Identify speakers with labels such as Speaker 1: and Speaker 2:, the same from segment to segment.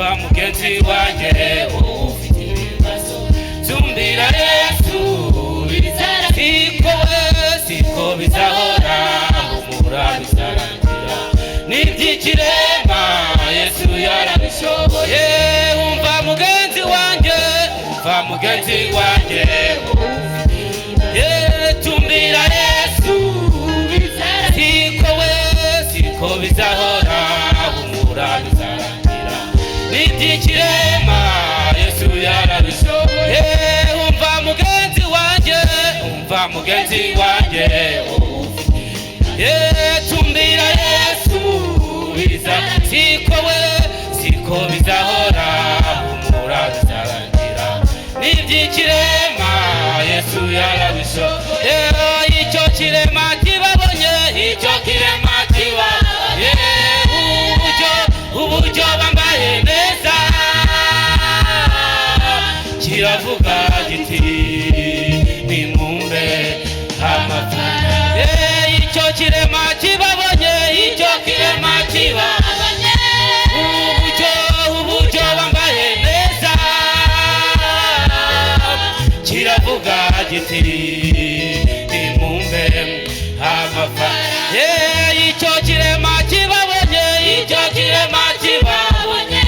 Speaker 1: umva mugenzi wanjye ufite ibibazo tumbira Yesu siko bizahora humura bizarangira n'iby'ikirema Yesu yarabishoboye umva mugenzi wanjye tumbira Yesu siko bizahora humura bizarangira n'iby'ikirema Yesu yarabishoboye umva mugenzi wanjye tumbira Yesu siko bizahora humura bizarangira n'iby'ikirema Yesu yarabishoboye icyo kirema kibabonye uburyo bambaye neza kiravuga giti nimumbe amafaranga icyo kirema kibabonye uburyo bambaye neza kiravuga giti nimumbe amafaranga icyo kirema kibabonye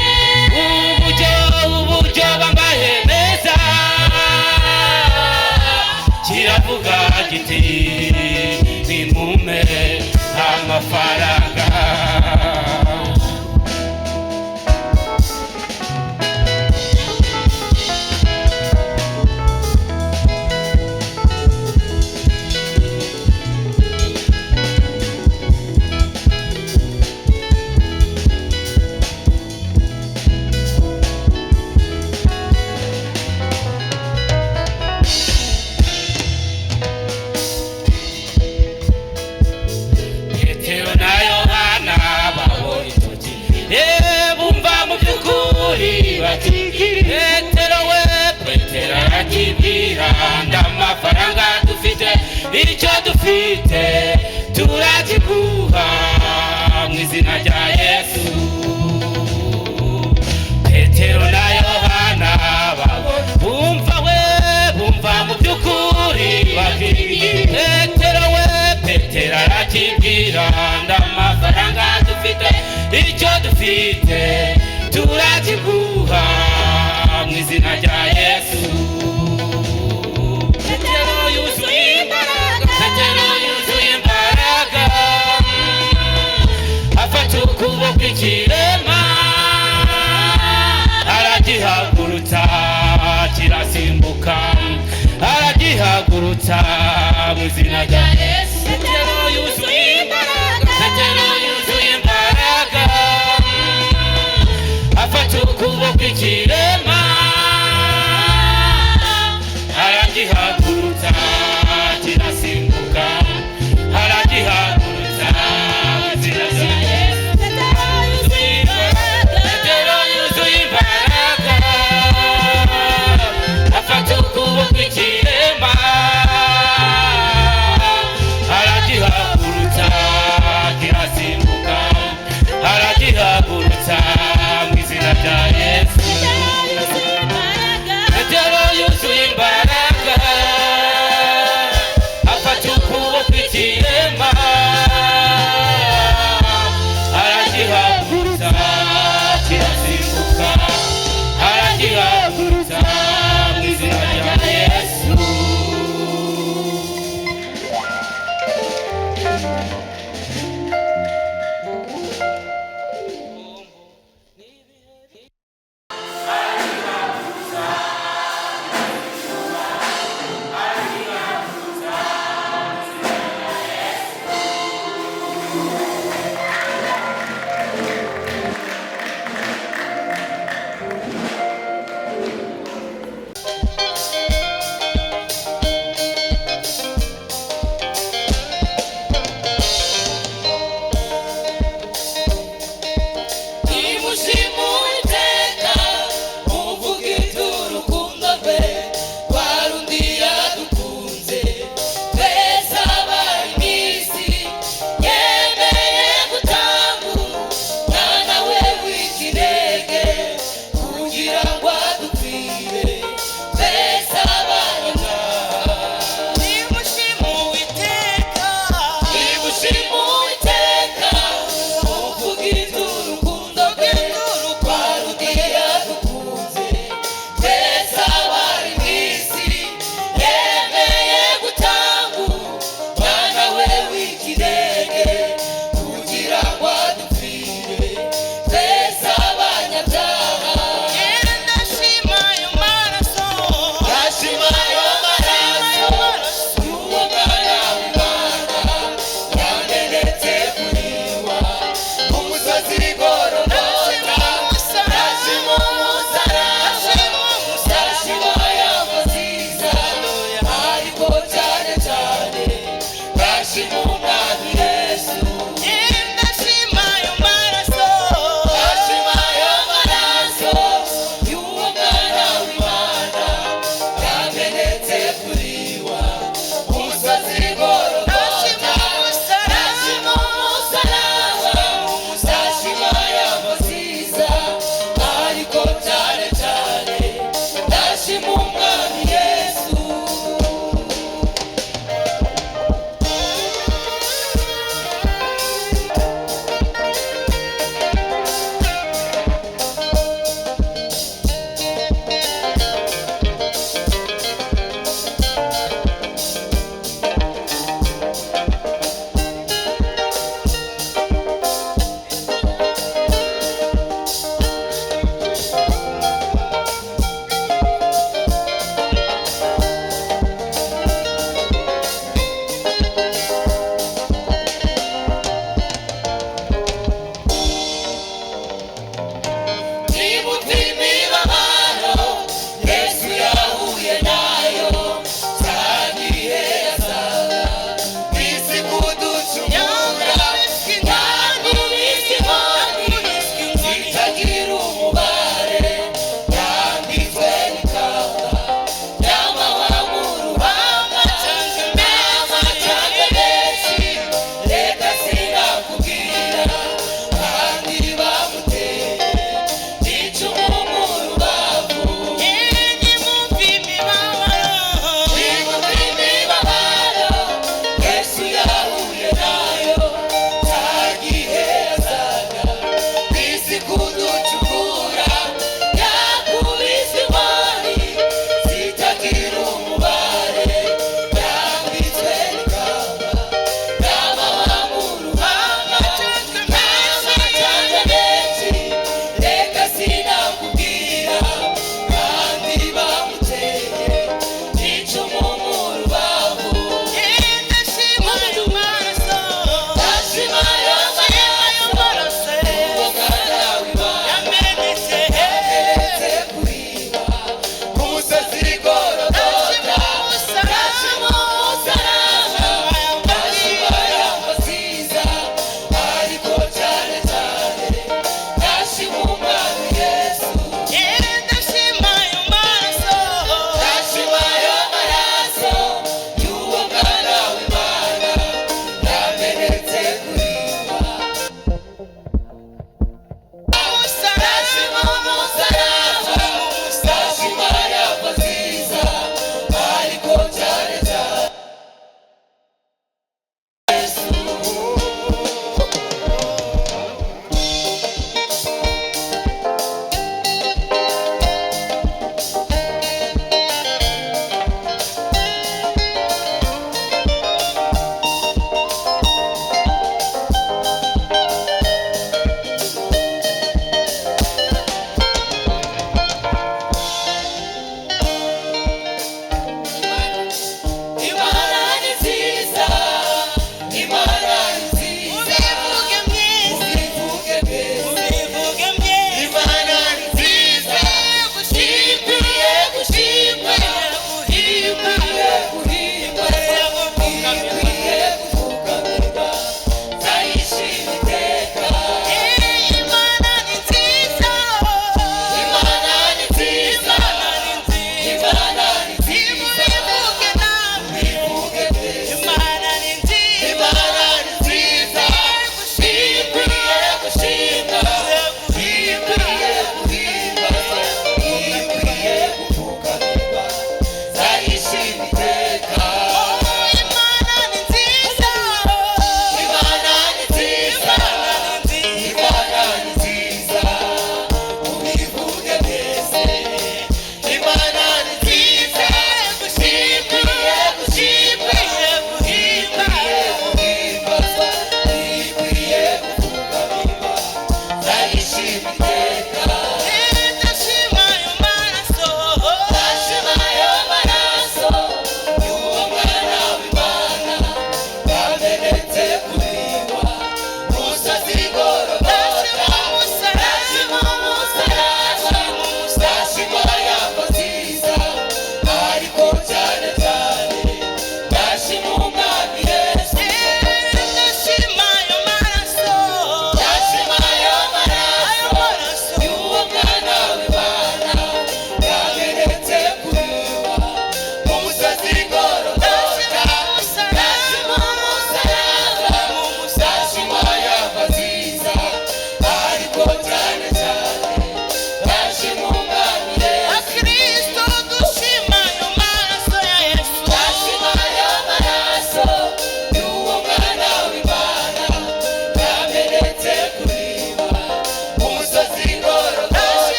Speaker 1: uburyo bambaye neza kiravuga giti nimumpe amafaranga Petero arakibwira ndamafaranga dufite icyo dufite turakiguha mu izina rya Yesu Petero na Yohana bumva mu by'ukuri Petero arakibwira ndamafaranga dufite icyo dufite turakiguha mu izina rya Yesu Petero yuzuye imbaraga afata ukuboko ikirema aragihagurutsa kirasimbuka aragihagurutsa mu izina rya Yesu Petero yuzuye imbaraga afata ukuboko ikirema aragihagurutsa kirasimbuka aragihagurutsa izina rya Yesu Petero yuzuye imbaraga afata ukuboko ikirema aragihagurutsa kirasimbuka aragihagurutsa mu izina rya Yesu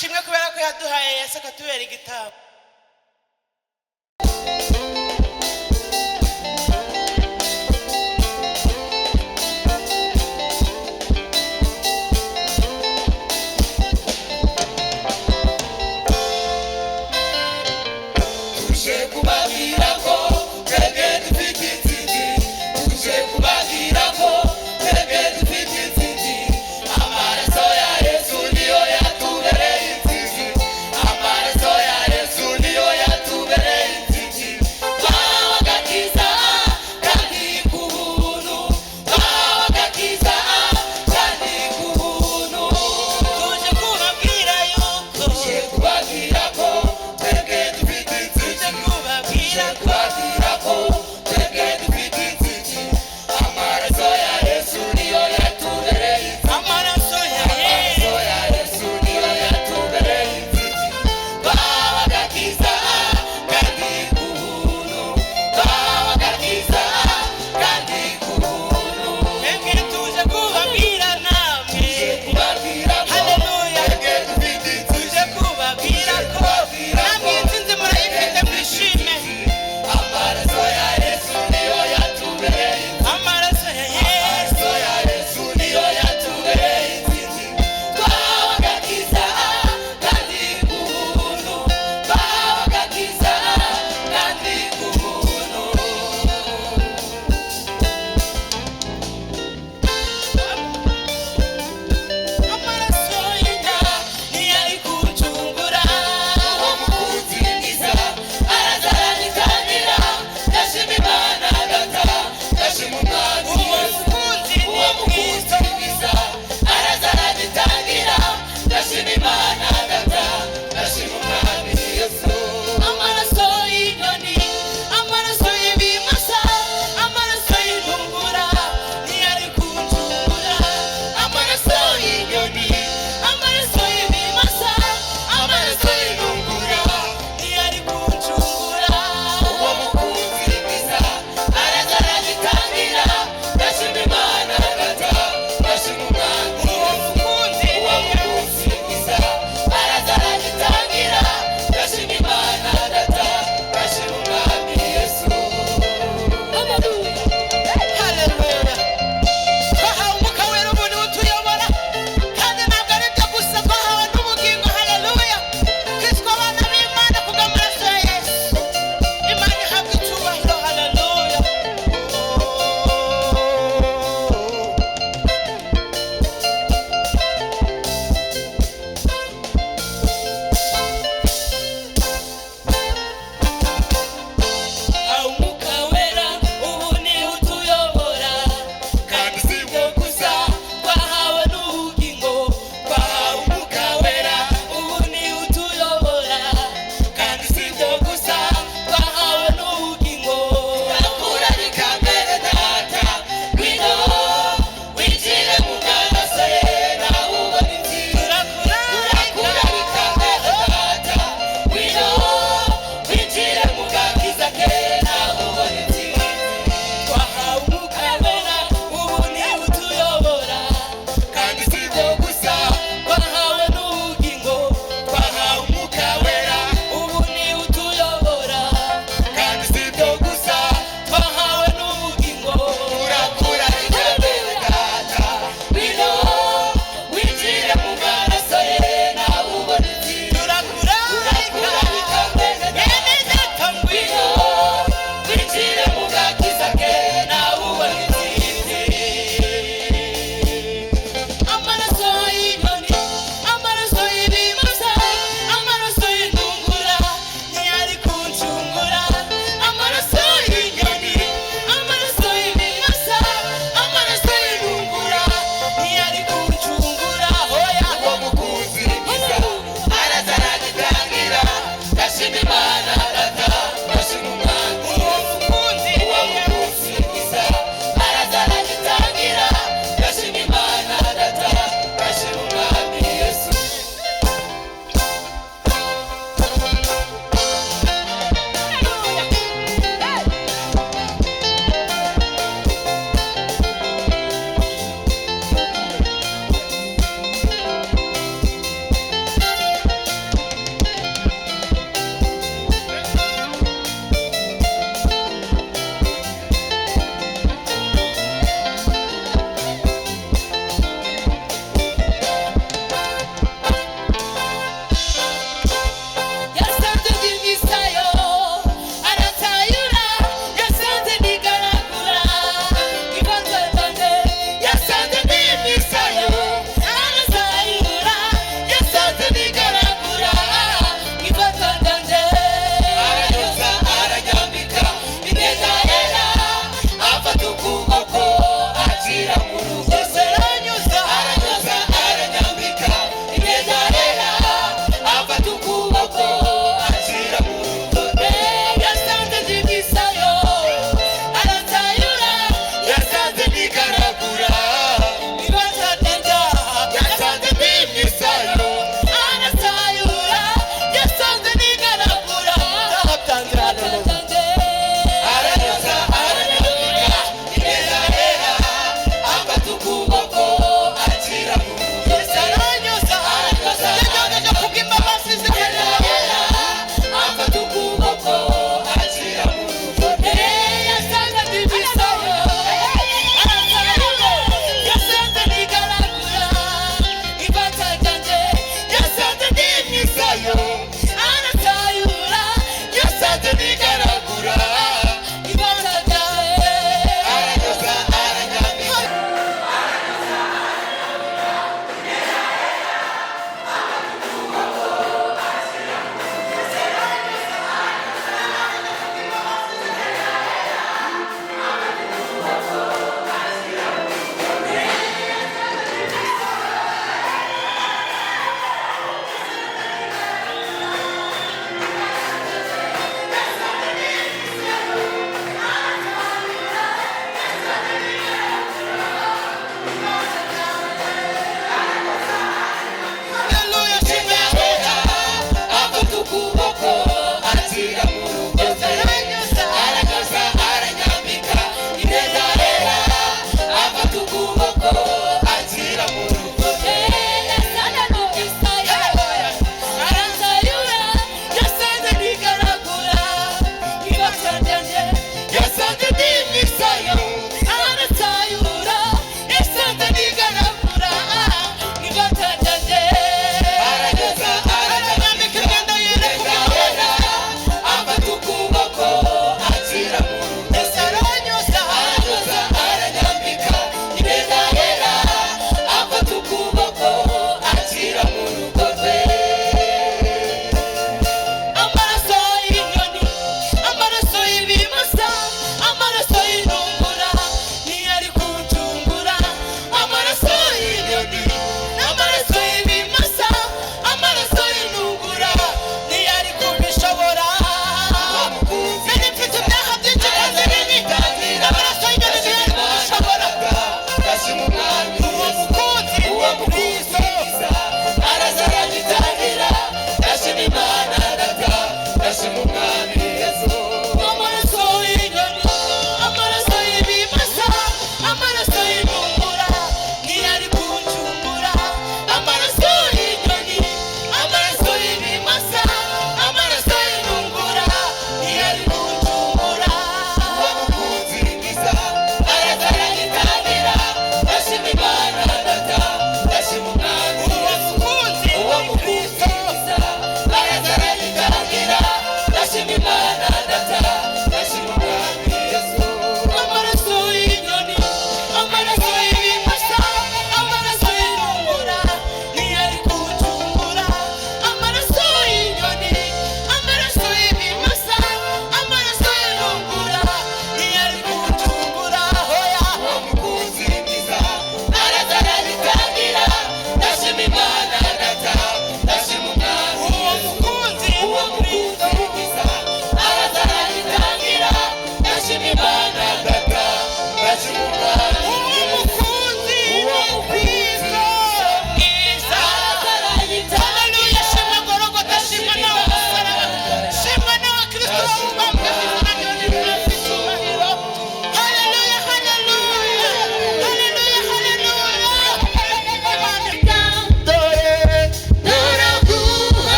Speaker 2: ashimwe kubera ko yaduhaye Yesu akatubera igitabo.
Speaker 1: Amaraso ya Yesu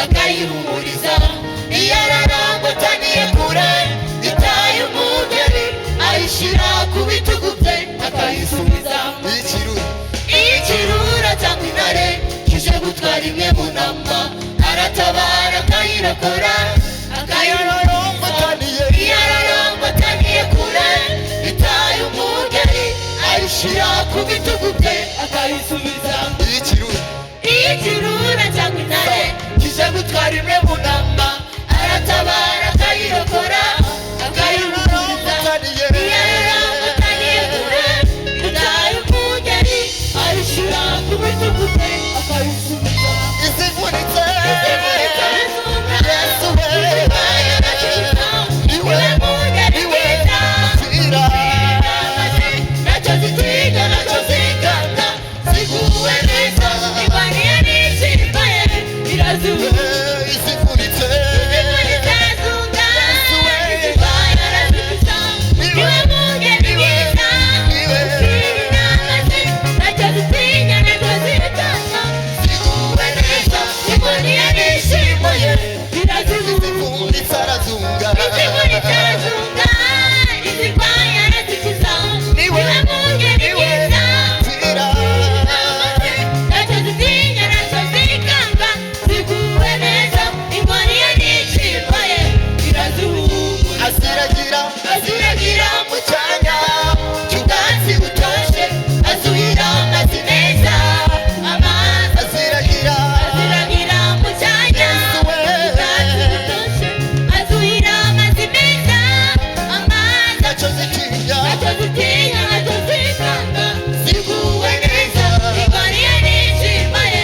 Speaker 3: akayihumuriza. Iyo ararangotaniye kure itaye umugeri ayishyira ku bitugu bye akayisubiza. Ikirura cyangwa intare kije gutwara imwe mu ntama aratabara akayirokora akayirorongotaniye. Iyo ararangotaniye kure itaye umugeri ayishyira ku bitugu bye akayisubiza. Ikirura cyangwa intare kije gutwara imwe mu ntama aratabara akayirokora akayirorongotaniye. Iyo ararangotaniye kure itaye umugeri ayishyira ku bitugu bye akayisubiza. Izivunitse Yesu we niwe mugeri mwiza ntacyo zitinya ntacyo zikanga ziguwe neza irwaniye n'ishimba ye irazuba. Izivunitse zunga izirwaye arazikiza niwe mugeri mwiza ntacyo zitinya ntacyo zikanga ziguwe neza irwaniye n'ishimba ye irazuba. Izivunitse arazunga izirwaye arazikiza niwe mugeri mwiza ntacyo zitinya ntacyo zikanga ziguwe neza irwaniye n'ishimba ye irazuba. Aziragira mu cyanya cy'ubwatsi butoshye azuhira amazi meza amazi. Aziragira mu cyanya cy'ubwatsi butoshye azuhira amazi meza amazi. Ntacyo zitinya ntacyo zikanga ziguwe neza irwaniye n'ishimba ye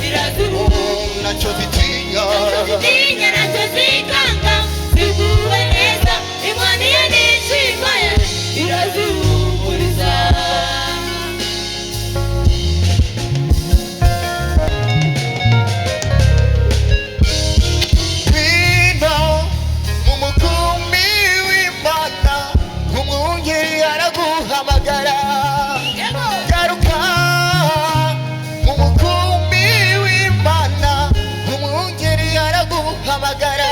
Speaker 3: irazuba. Ntacyo zitinya ntacyo zikanga ziguwe neza irwaniye n'ishimba ye irazuburiza. Ngwino mu mukumbi w'Imana umwungeri araguhamagara. Garuka mu mukumbi w'Imana umwungeri araguhamagara.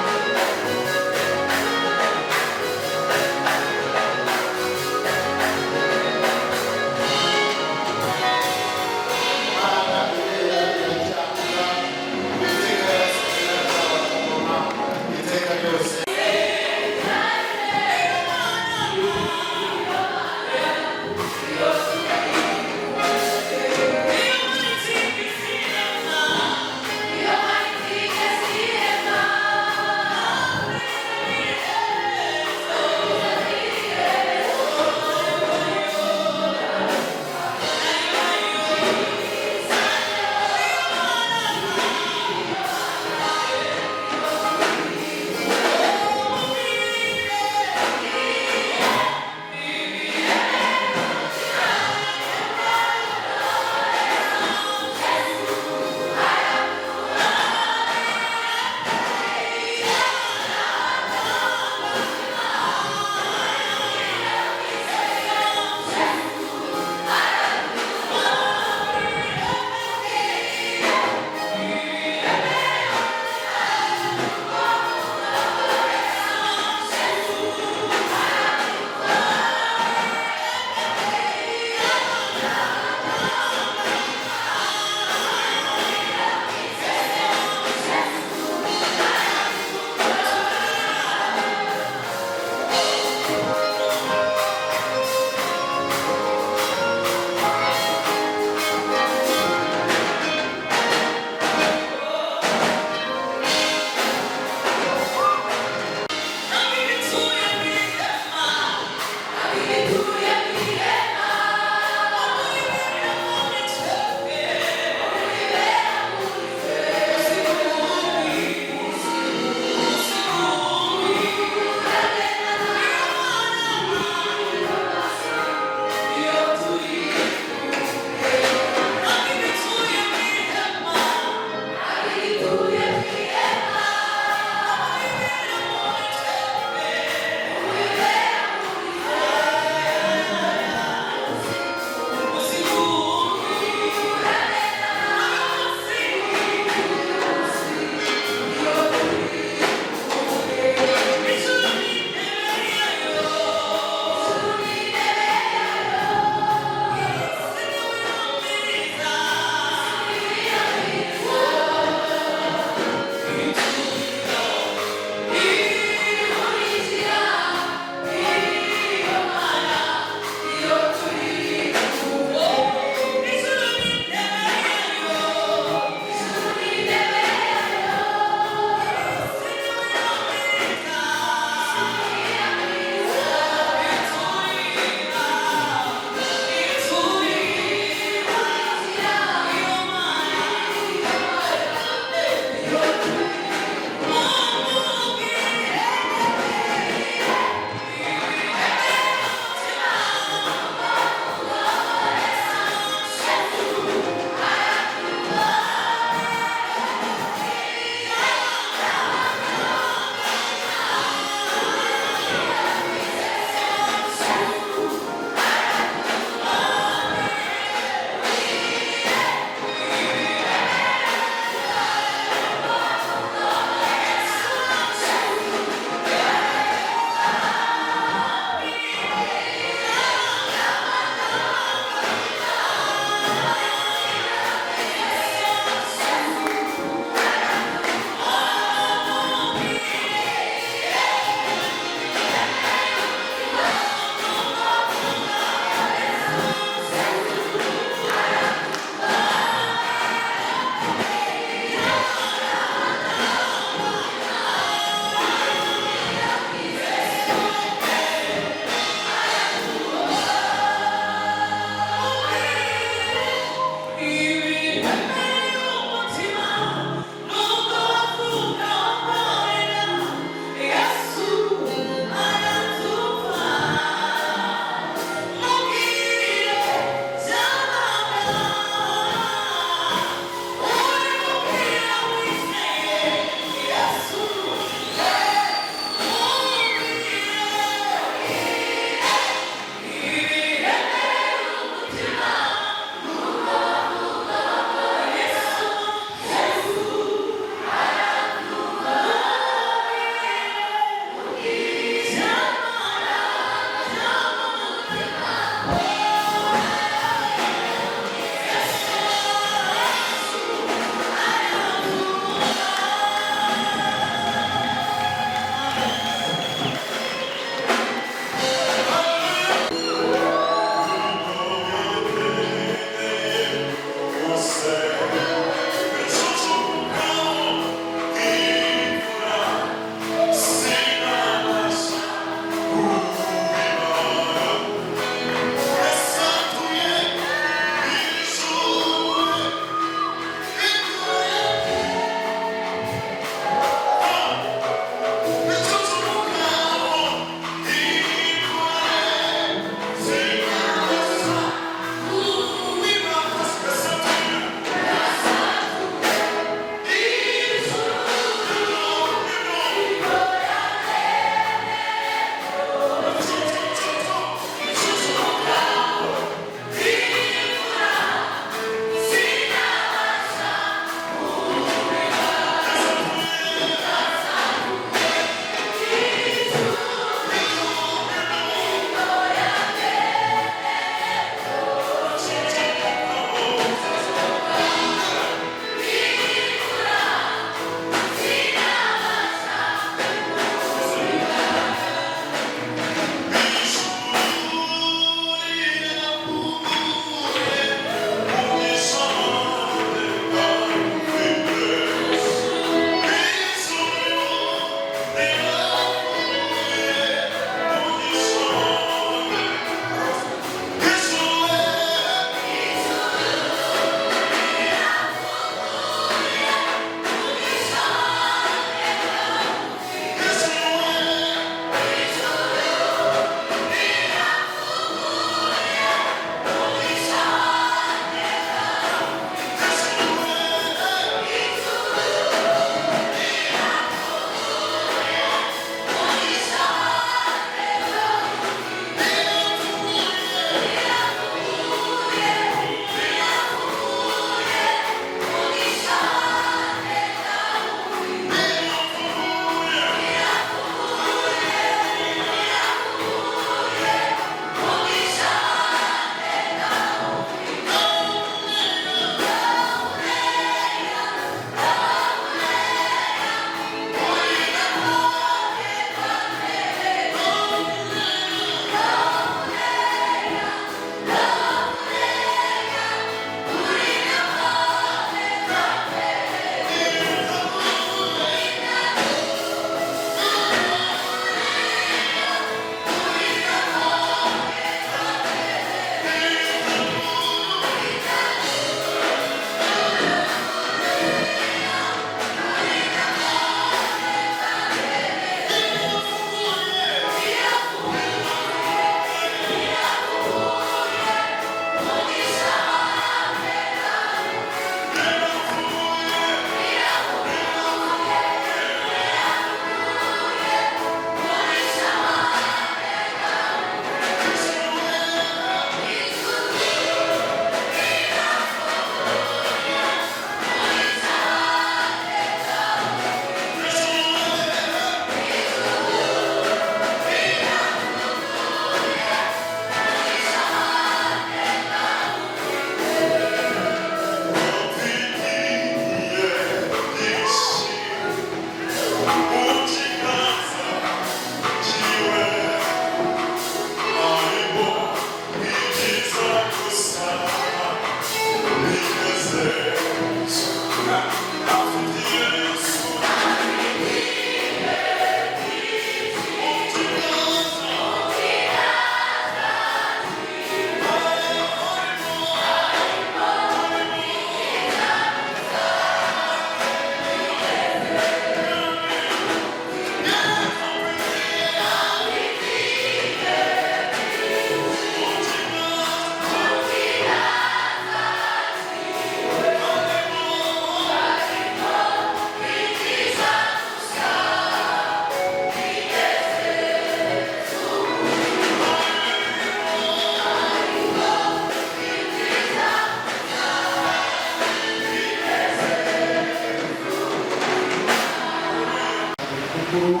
Speaker 4: nyamukuru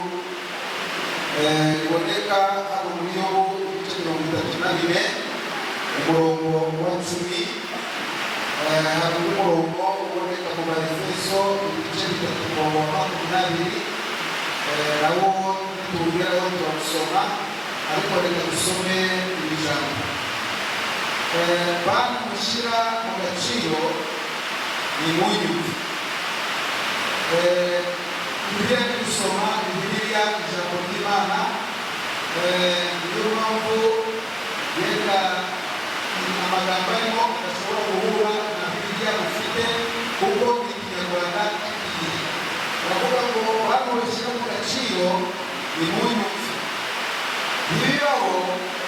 Speaker 4: iboneka hano muri Yobu igice 34 umurongo wa 10, hari umurongo uboneka mu Efeso igice 3:20, nawo tubwiraho turasoma, ariko reka dusome iri jambo. Bantu mushyira mu gaciro ni munyu. Tugiye gusoma Bibiliya ijambo ry'Imana, niyo mpamvu yenda amagambo arimo adashobora guhura na Bibiliya ufite, kuko ni Ikinyarwanda cy'igihe. Baravuga ngo bantu bashyira mu gaciro ni munyu. Ntibiraho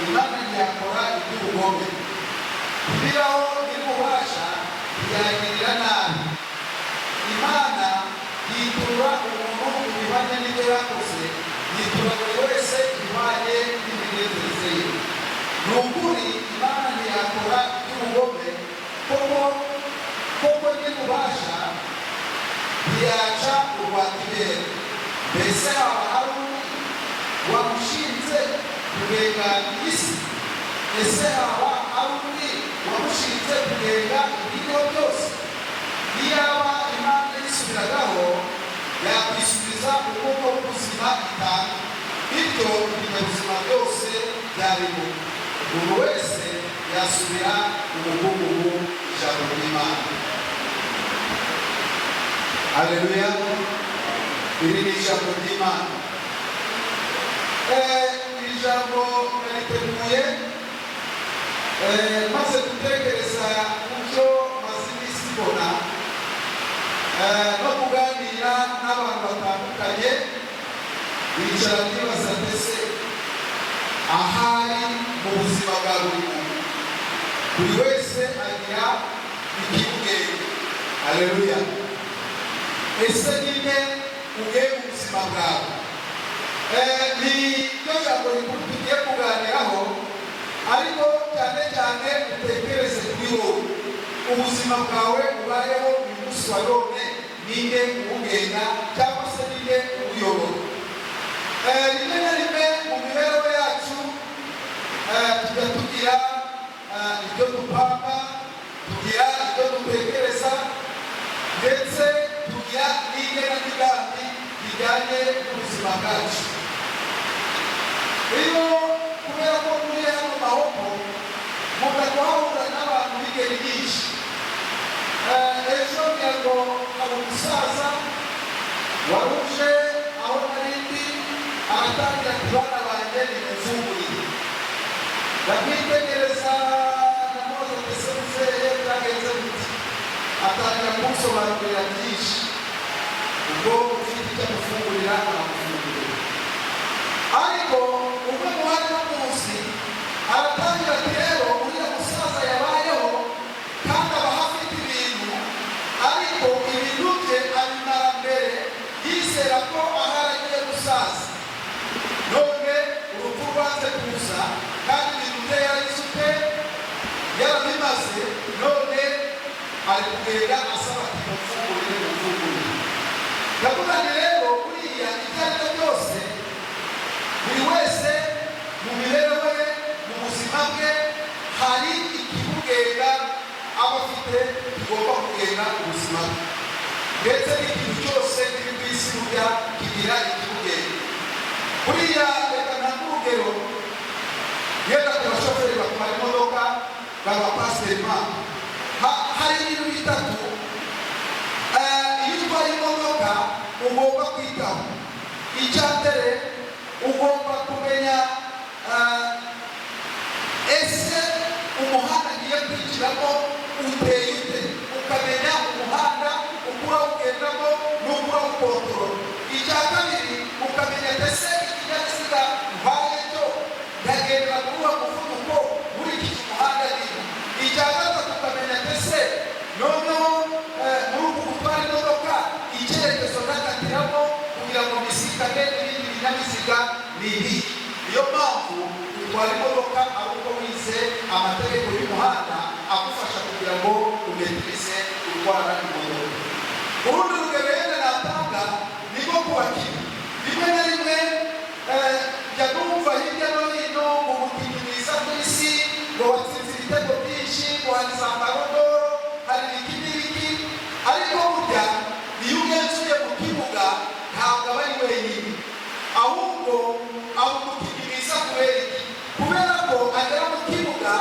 Speaker 4: Imana ntiyakora iby'ubugome, ntibiraho n'ububasha ntiyagirira nabi. Imana yitura umuntu mu bihwanye n'ibyo yakoze, yitura buri wese ibihwanye n'imigenzereze ye. Ni ukuri Imana ntiyakora iby'ubugome, koko n'ububasha ntiyaca urwatibere. Mbese haba hari undi wamushinze kugenga isi? Ese haba hari undi wamushinze kugenga ibiriho byose? Iyaba Imana yisubiragaho yakwisubiza ubwoko bw'ubuzima itanga, bityo ibinyabuzima byose byarimo, buri wese yasubira umukungugu. Ijambo ry'Imana. Haleluya. Iri ni ijambo ry'Imana. Iri jambo nariteguye maze gutekereza uburyo maze iminsi mbona no kuganira n'abantu batandukanye, bicara ndibaza mbese ahari mu buzima bwa buri muntu buri wese agira ikimugenge. Haleluya. Ese nyine uge mu buzima bwawe, ni ryo jambo rikuru tugiye kuganiraho, ariko cyane cyane utekereze kuri wowe. Ubuzima bwawe ubayeho uyu munsi wa none, ninde uwugenga cyangwa se ninde uwuyobora? Rimwe na rimwe mu mibereho yacu tujya tugira ibyo dupanga, tugira ibyo dutekereza, ndetse tugira n'igenamigambi bijyanye n'ubuzima bwacu. Rero kubera ko muri hano mahoko mugahura n'abantu b'ingeri nyinshi, ejo ngo hari umusaza waruje aho narindi aratangira kubana banjye nimufungurire. Ndamwitegereza namubaza mbese muzeye byagenze gute? Atangira kunsobanurira byinshi. Ubwo ufite icyo amufungurira aramufungurira, ariko umwe mu bari bamuzi aratangira ati rero uriya musaza yabayeho kandi aba afite ibintu, ariko ibintu bye abimara mbere yizera ko ahari agiye gusaza. None urupfu rwanze kuza kandi ibintu bye yarizute yarabimaze, none ari kugenda asaba ati mufungurire. Ndavuga nti rero buriya ibyo ari byo byose, buri wese mu mibereho ye, mu buzima bwe, hari ikimugenga aba afite kigomba kugenga ubuzima bwe. Ndetse n'ikintu cyose kiri ku isi burya kigira ikimugenga. Buriya reka ntange urugero, yenda ku bashoferi batwara imodoka b'abapasiteri mpamvu, hari ibintu bitatu iyo utwaye imodoka ugomba kwitaho. Icya mbere ugomba kumenya ese umuhanda agiye kwinjiramo uteye ute, ukamenya umuhanda ukura ugendamo n'ukura ukontorora. Icya kabiri ukamenya ese ikinyabiziga ntwaye cyo ndagendera muri uwo muvuduko nkurikije umuhanda niba. Icya gatatu ukamenya ese noneho muri uku gutwara imodoka icyerekezo ndakatiramo kugira ngo bisikane n'ibindi binyabiziga ni ibi. Niyo mpamvu utwara imodoka ari uko wize amategeko y'umuhanda agufasha kugira ngo umetirize gutwara imodoka. Urundi rugero natanga ni rwo kubakira. Rimwe na ntabwo aba ari wenyine, ahubwo aba umukinnyi mwiza kubera ko agera mu kibuga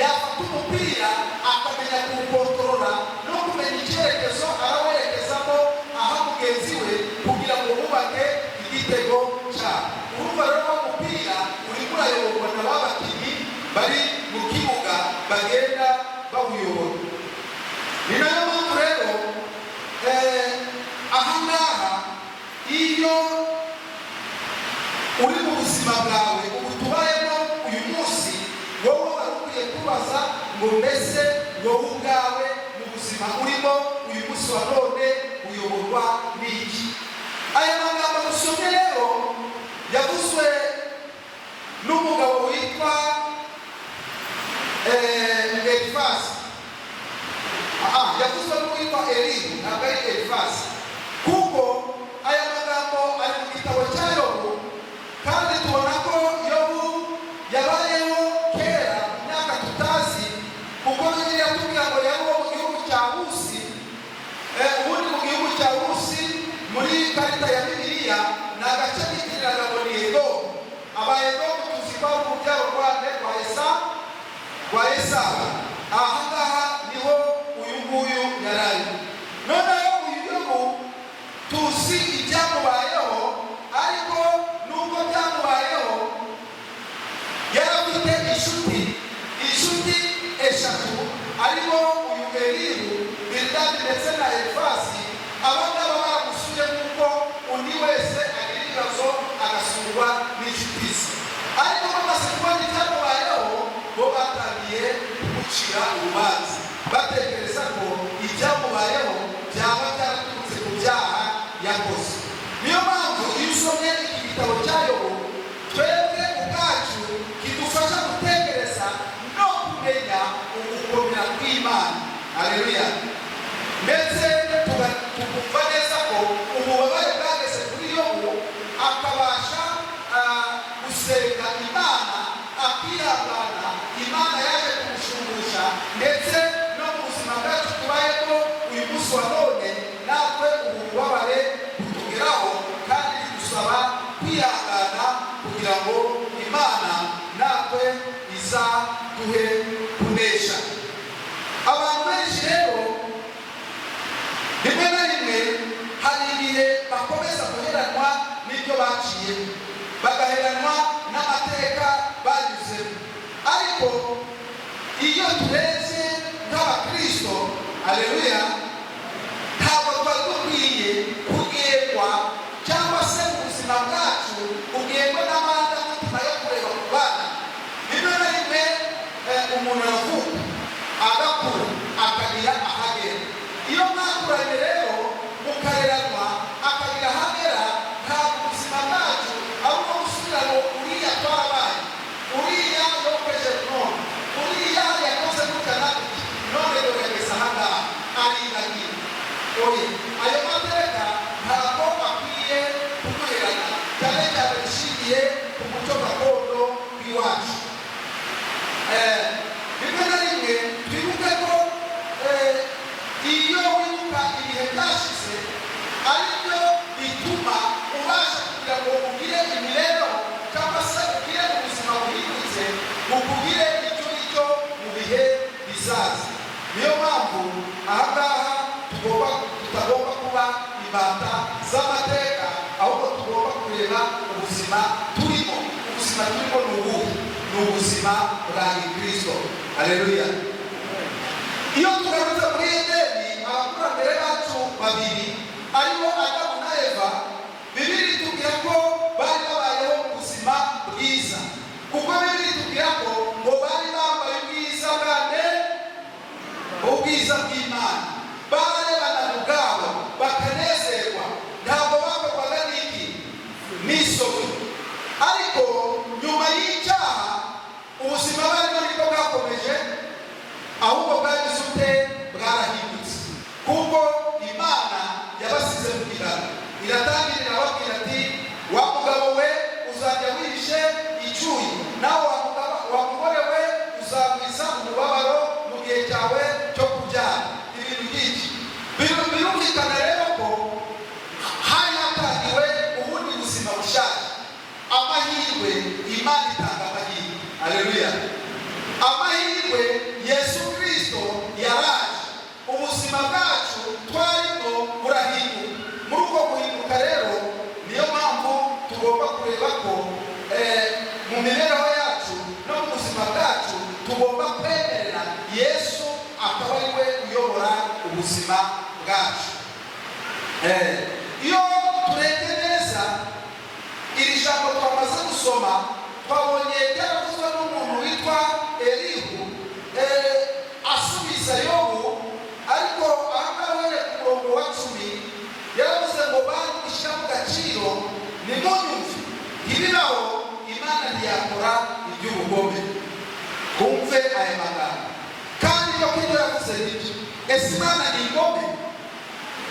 Speaker 4: yafata umupira akamenya kuwukontorora no kumenya icyerekezo arawerekezamo aha mugenzi we kugira ngo bubake igitego cyabo. Urumva rero ko umupira urimo urayoborwa na ba bakinnyi bari mu kibuga bagenda bawuyobora. Ni nayo mpamvu rero aha ngaha iyo uri mu buzima bwawe ubu tubayemo uyu munsi, wowe wari ukwiye kubaza ngo mbese wowe ubwawe mu buzima urimo uyu munsi wa none uyoborwa n'iki? Aya magambo dusomye rero yavuzwe n'umugabo witwa Elifasi. Yavuzwe n'uwitwa Elihu, ntabwo ari Elifasi, kuko aya magambo ari mu gitabo cya Yobu, kandi tubona ko Yobu yabayeho kera mu myaka tutazi, kuko Bibiliya yatubwira ngo yabaho mu gihugu cya Usi. Ubundi mu gihugu cya Usi muri karita ya Bibiliya ni agace kitiriraga ngo ni Edomu. Abayedomu tuzi ko ari urubyaro rwa Esawu. Aha ngaha niho uyu nguyu yari. Noneho uyu Yobu tuzi ibyamubayeho, ariko nubwo byamubayeho yari afite inshuti eshatu, arimo uyu Elihu, Bildadi ndetse na Elifasi. Aba ngaba baramusuye kuko undi wese agira ibibazo agasurwa n'inshuti ze, ariko bamaze kubona ibyamubayeho bo batangiye kumucira urubanza, batekereza ko ibyamubayeho byaba byaraturutse ku byaha yakoze. Niyo mpamvu iyo usomye iki gitabo cya Yobu, twebwe ubwacu kidufasha gutekereza no kumenya ugukomera kw'Imana. Haleluya. Ndetse tukumva neza ko ububabare bwageze kuri Yobu akabasha gusenga Imana, akihangana. Imana yaje kumushumbusha, ndetse no mu buzima bwacu tubayemo uyu munsi wa none natwe ubu bubabare butugeraho, kandi bidusaba kwihangana kugira ngo Imana natwe izaduhe kunesha. Abantu benshi rero rimwe na rimwe hari ibihe bakomeza guheranwa n'ibyo baciyemo, bagaheranwa n'amateka banyuzemo, ariko iyo turebye nk'abakristo, haleluya, ntabwo twari dukwiye kugengwa cyangwa se mu buzima bwacu kugengwa n'amarangamutima yo kureba ku bana. Rimwe na rimwe umuntu aravuka agakura akagira ahagera. Iyo mwakuranye rero mukareranwa akagira ahagera, ntabwo ubuzima bwacu ari ubwo gusubira ngo uriya twarabaye, uriya yokeje none, uriya yakoze gutya na gutya, none dore ageze aha ngaha ariragira. Oye, ayo mateka ntabwo akwiye kuduherana, cyane cyane bishingiye ku muco gakondo w'iwacu. Rimwe na rimwe twibuke ko iyo wibuka ibihe byashize ari byo bituma ubasha kugira ngo ugire imibereho cyangwa se ugire ubuzima buhindutse, ukugire icyo ngicyo mu bihe bizaza. Niyo mpamvu aha ngaha tutagomba kuba imbata z'amateka, ahubwo tugomba kureba ubuzima turimo. Ubuzima turimo ni ubuhe? Ni ubuzima bwa Kristo. Haleluya. Iyo tugarutse muri Edeni, abakurambere bacu babiri aribo Adamu na Eva, Bibiliya itubwira ko bari babayeho ubuzima bwiza, kuko Bibiliya itubwira ko ngo bari bambaye ubwiza bw'Imana, barebanaga ubwabo bakanezerwa, ntabwo bakorwaga n'isoni. Ariko nyuma y'icyaha ubuzima barimo nibwo bwakomeje, ahubwo bwagize ute? Bwarahindutse, kuko Imana yabasize mu gihano. we Yesu Kristo yaraje, ubuzima bwacu twarimo burahinduka. Muri uko guhinduka rero niyo mpamvu tugomba kureba ko mu mibereho yacu no mu buzima bwacu tugomba kwemerera Yesu akaba ari we uyobora ubuzima bwacu. Iyo turebye neza iri jambo twamaze gusoma, twabonye byaravuzwe n'umuntu witwa Elihu asubiza Yobu, ariko ahangahe ku murongo wa 10 yaravuze ngo bandishyira mu gaciro nimunyumve, ntibiraho Imana ntiyakora iby'ubugome. Kumve aya magambo kandi yo kwito yavuze nibyo. Ese Imana ni ingome?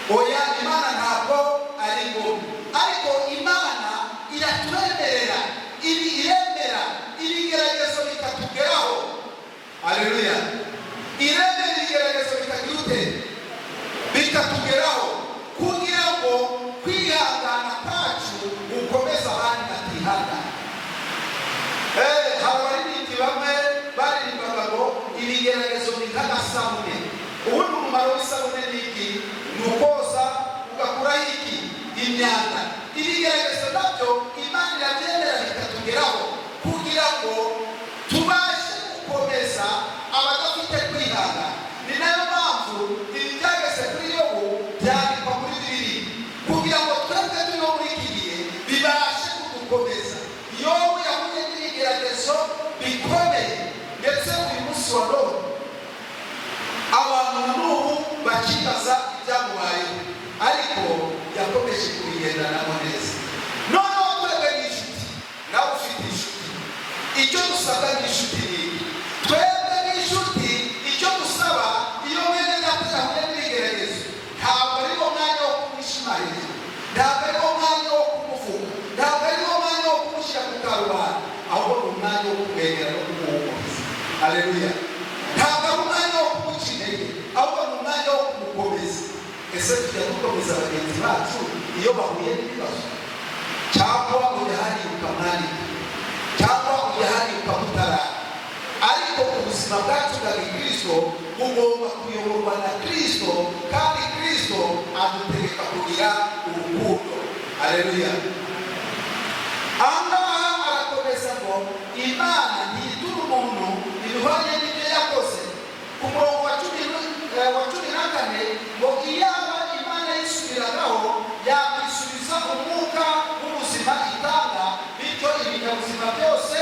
Speaker 4: Oya, Imana ntabwo ari ingome, ariko Imana iraturemerera, iremera ibigeragezo bikatugeraho. Haleluya! Iremera ibigeragezo bikatugeraho kugira ngo kwihangana kwacu gukomeza abandi batihangana. Abaririmbyi bamwe baririmbaga ngo ibigeragezo ni nk'agasabune. Ubundi umumaro w'isabune ni iki? Ni ukoza ugakuraho iki? Imyanda. Ibigeragezo nabyo Imana irabyemera bikatugeraho kugira ngo tubashe gukomeza abadafite kwihangana. Ni nayo mpamvu ibi byageze kuri Yobu byandikwa muri Bibiliya kugira ngo twebwe turiho muri iki gihe bibashe kudukomeza. Yobu yahuye n'ibigeragezo bikomeye, ndetse uyu munsi wa none abantu n'ubu bakibaza ibyamubayeho, ariko yakomeje kubigendanamo neza. Noneho twebwe n'inshuti, nawe ufite inshuti, icyo dusabwa n'inshuti ni iki? Twebwe n'inshuti icyo dusaba iyo mwene data yahuye n'ibigeragezo, ntabwo ari wo mwanya wo kumwishimariza, ntabwo ari wo mwanya wo kumuvuga, ntabwo ari wo mwanya wo kumushyira ku karubanda, ahubwo ni umwanya wo kumwegera no kumuhumuriza. Haleluya! Ntabwo ari umwanya wo kumuca intege, ahubwo ni umwanya wo kumukomeza. Ese tujya dukomeza bagenzi bacu iyo bahuye n'ibibazo, cyangwa ujya hari ukamwandika, cyangwa ujya hari ukamutara? Ariko ubuzima bwacu bwa Kristo bugomba kuyoborwa na Kristo, kandi Kristo adutegeka kugira urukundo. Haleluya! Ahangaha arakomeza ngo Imana ntituma umuntu ibihwanye n'ibyo yakoze. Ku murongo wa 14 ngo iyaba Imana yisubiragaho yakwisubiza umwuka w'ubuzima itanga, bityo ibinyabuzima byose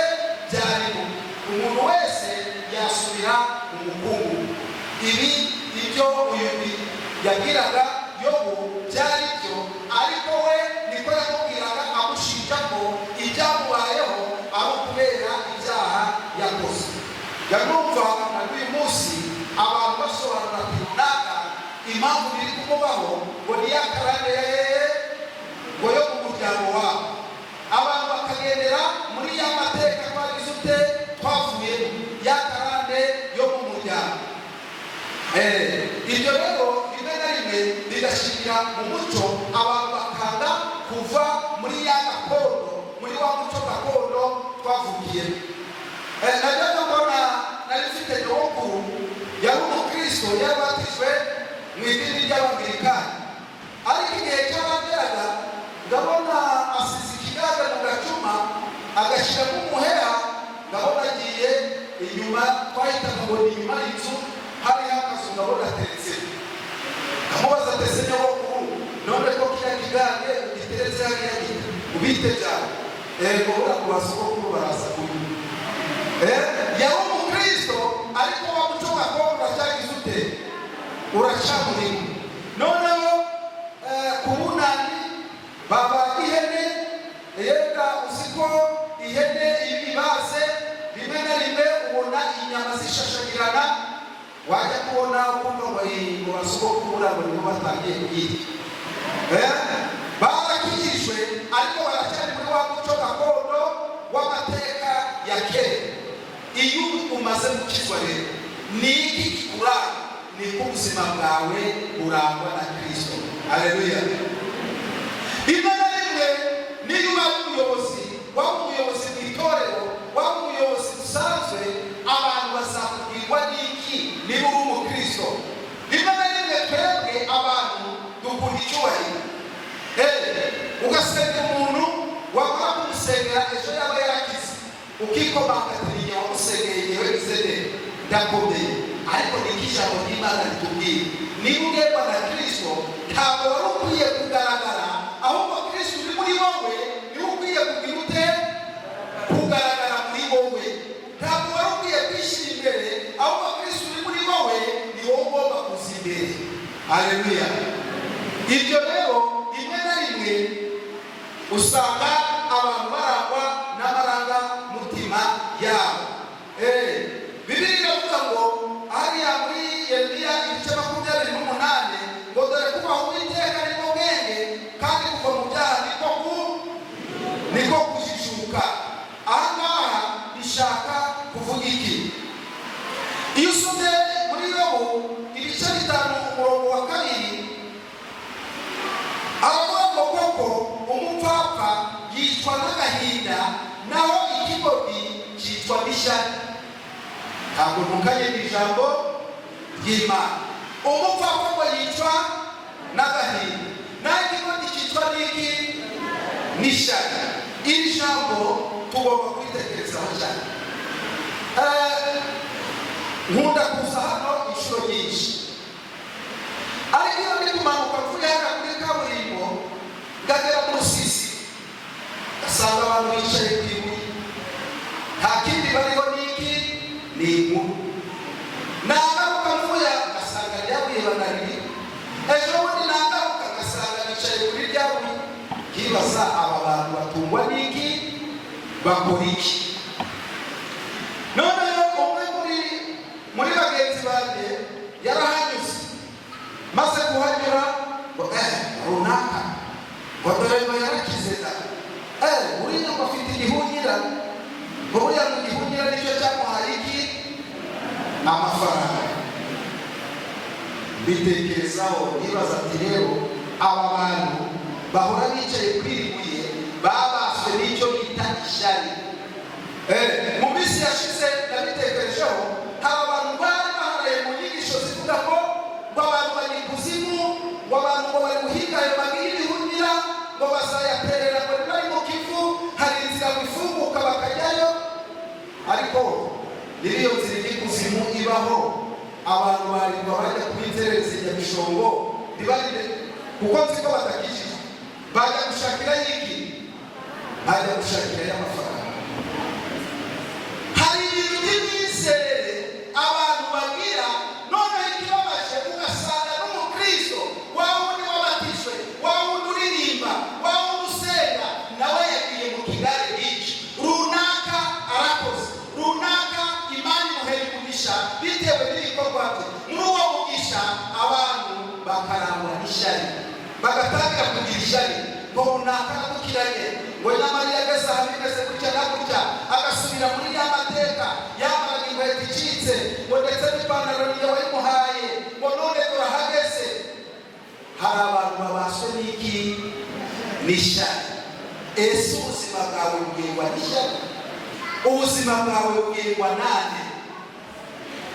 Speaker 4: byarimo, umuntu wese yasubira mu mukungu. Ibi ibyo uyu yabwiraga Yobu byari byo, ariko we niko yamubwiraga amushinja ko ibyamubayeho ari ukubera ibyaha yakoze. Yanumva na uyu munsi abantu basobanura ati runaka impamvu biri kumubaho ngo ni yakarande ngo yo mu muryango wabo. Abantu bakagendera muri ya mateka twagize ute twavuyemo, yakarande yo mu muryango. Ibyo rero rimwe na rimwe bigashingira mu muco, abantu bakanga kuva muri ya gakondo, muri wa muco gakondo twavukiyemo. Najyaga mbona nari mfite nyogokuru yari umukristo, yabatijwe mu idini ry'Abangilikani, ariko igihe cy'abageraga ndabona asize ikigaga mu gacuma agashyiramo umuheha, ndabona agiye inyuma, twahitaga ngo ni inyuma y'inzu, hariho akazu ndabona ateretse. Ndamubaza atese nyogokuru, none ko kiriya kigage ugiteretse hariya gito ubite cyane? Ngo urakuba sogokuru baraza kunyuma. Yari umukristo, ariko wa muco gakondo uracyagize ute? Uracamurimo. Noneho ku bunani baba ihene, yenda uziko ihene ibibaze rimwe na rimwe ubona inyama zishashagirana, wajya kubona ukumva ngo basogokuru ngo nibo batangiye kuyirya. Barakijijwe, ariko baracyari muri wa muco gakondo w'amateka ya kera. Iyo umaze gukizwa rero ni iki kikuranga? Ni ko ubuzima bwawe burangwa na Kristo. Haleluya! Rimwe na rimwe niyo uba umuyobozi, waba umuyobozi mu itorero, waba umuyobozi usanzwe, abantu bazakubwirwa ukikomangatiye wamusegeye wegizede ndakomeye, ariko nikijambo ry'Imana ritubwira niba ugerwa na Kristo ntabwo wari ukwiye kugaragara, ahubwo Kristo uri muri wowe niwe ukwiye kugira ute kugaragara muri wowe. Ntabwo wari ukwiye kwishyira imbere, ahubwo Kristo uri muri wowe ni wowe ugomba kuza imbere. Haleluya. Ibyo rero rimwe na rimwe usanga abantu barangwa n'amarangamutima yabo. Bibiliya iravuga ngo hariya muri Yeremiya igice 28 ngo dore kubaha Uwiteka ni bwo bwenge, kandi kuva mu byaha niko kujijuka. Aha ngaha bishaka kuvuga iki? Iyo usomye muri Yobu ibice 5 umurongo wa 2 aravuga ngo koko umupfapfa yicwa n'agahinda, naho ikigoryi cyicwa n'ishyari. Ntabwo ntukanye n'ijambo ry'Imana. Umupfapfa ngo yicwa n'agahinda, naho ikigoryi cyicwa n'iki? N'ishyari. Iri jambo tugomba kwitekerezaho cyane. Nkunda kuza hano inshuro nyinshi, ariko iyo ndi kumanuka mvuye hano kuri kaburimbo ngagera mu Rusisi, gasanga abantu bicaye ku ibuye, nta kindi bariho n'iki ni inkuru. Nagaruka mvuye ngasanga ryabuye banariri, ejo bundi nagaruka ngasanga bicaye kuri ryabuye, nkibaza aba bantu batungwa n'iki, bakora iki? Noneho umwe muri bagenzi banjye yarahanyuze, maze kuhanyura ngo runaka ngo dore ngo yarakize da, uriya ngo afite igihunyira, ngo buriya mu gihunyira nicyo cyamuhaye iki? Amafaranga. Mbitekerezaho nibaza ati rero aba bantu bahora bicaye kuri ibuye babaswe n'icyo bita ishyari. Mu minsi yashize nabitekerejeho, hari abantu bari baharaye mu nyigisho zivuga ngo abantu bari kuzimu, ngo abantu ngo bari guhinga ayo magi y'ibihunyira, ngo bazayaterera ngo bari mu Kivu, hari inzira bifunguka bakajyayo. Ariko iyo nzira y'ikuzimu ibaho, abantu bari bajya kubiterereza Nyabishongo ntibari, kuko nzi ko batakijije, bajya gushakira iki? Bajya gushakira y'amafaranga. Hari ibintu by'imyizerere abantu bagira, none ikibabaje ugasanga n'umukristo wa wundi wabatijwe, wa wundi uririmba, wa wundi usenga, nawe yagiye mu kigare hici runaka, arakoze runaka, Imana imuhera umugisha bitewe n'ibikorwa bye. Muri uwo mugisha abantu bakarangwa n'ishyari, bagatangira kugira ishyari, ngo runaka nakukiranye, ngo nyamara yageze ahantu bimeze gutya na gutya, agasubira muri ya mateka, yambaraga inkweto icitse, ngo ndetse n'ipantaro niyo wayimuhaye, ngo none turahageze. Hari abantu babaswe n'iki? N'ishyari. Ese ubuzima bwawe bugengwa n'ishyari? Ubuzima bwawe bugengwa nande?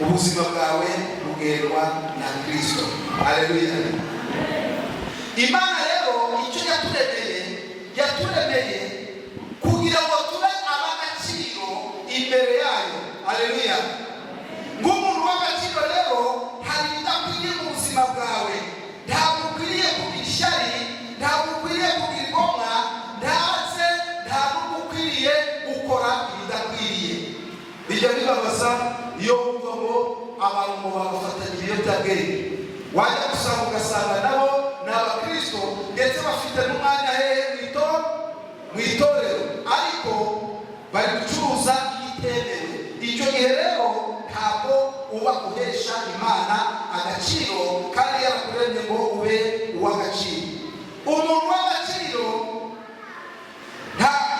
Speaker 4: Ubuzima bwawe bugengwa na Kristo. Haleluya. Imana rero icyo yaturemeye kugira ngo tube ab'agaciro imbere yayo. Haleluya. Nk'umuntu w'agaciro rero hari ibidakwiriye mu buzima bwawe. Ntabwo ukwiriye kugira ishyari, ntabwo ukwiriye kugira ingomwa, ndetse ntabwo ukwiriye gukora ibidakwiriye. Bijya bibabaza iyo wumva ngo abantu ngo babafatanya ibiyobyabwenge, wajya gusanga ugasanga nabo ni abakristo ndetse bafite n'umwanya hehe mu itorero, ariko bari gucuruza ibitemewe. Icyo gihe rero ntabwo uba uhesha Imana agaciro, kandi yarakuremye ngo ube uw'agaciro. Umuntu w'agaciro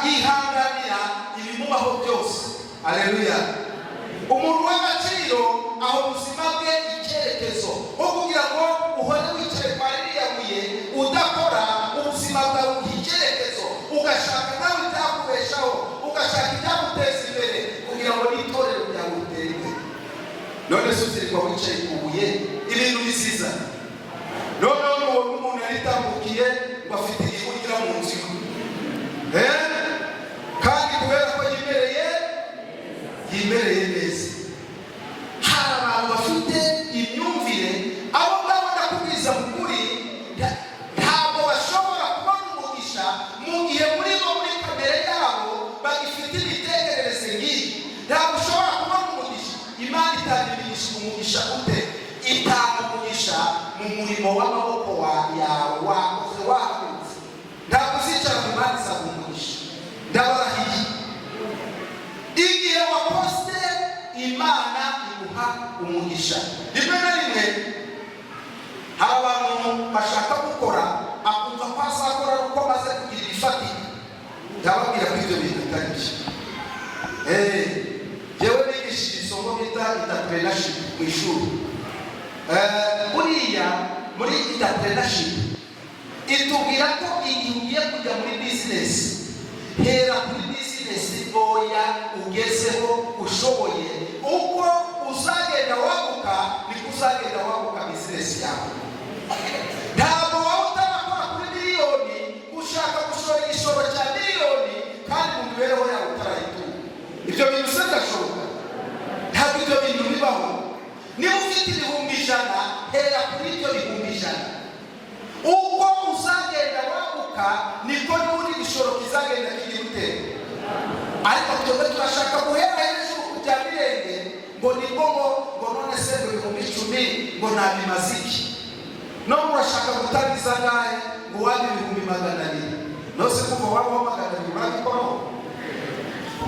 Speaker 4: yihanganira ibimubaho byose. Haleluya. Umuntu w'agaciro aho ubuzima bwe icyerekezo, aho kugira ngo uhore wicaye kwa ririya buye udakora, ubuzima bwawe icyerekezo, ugashaka nawe ibyakubeshaho, ugashaka ibyaguteza imbere kugira ngo n'itorero ryawe ritere imbere. None se uzirirwa wicaye ku buye ibintu bisiza, none umuntu yaritambukiye ngo afite igihugira mu nzu, kandi kubera ko yimereye umugisha ute? Itanga umugisha mu murimo w'amaboko yawe wakoze wakunze. Ntabwo uzicara mu Imana isaba umugisha. Ndabarahiye igihe wakoze Imana iguha umugisha. Rimwe na rimwe hari abantu bashaka gukora akumva ko azakora uko amaze kugira ibifatika. Ndababwira ko ibyo bintu atari byo. Yewe nigishije isomo bita entrepreneurship mu ishuri. Buriya muri entrepreneurship itubwira ko igihe ugiye kujya muri business, hera kuri business ntoya ugezeho ushoboye. Uko uzagenda waguka niko uzagenda waguka business yawe. Ntabwo waba utarakora kuri miliyoni ushaka gushora igishoro cya miliyoni kandi mu mibereho yawe utarayitunga. Ibyo bintu se birashoboka? Ntabwo ibyo bintu bibaho. Niba ufite ibihumbi 100, hera kuri ibyo bihumbi 100. Uko uzagenda waguka niko n'ubundi gishoro kizagenda kigira utera. Ariko twebwe turashaka guhera hejuru kujya mirenge ngo nibwo ngo none se ibihumbi 10 ngo nabimaze iki? None urashaka gutangiza ngahe ngo waba ibihumbi 200? Nose kuko waba 200 urabikoraho?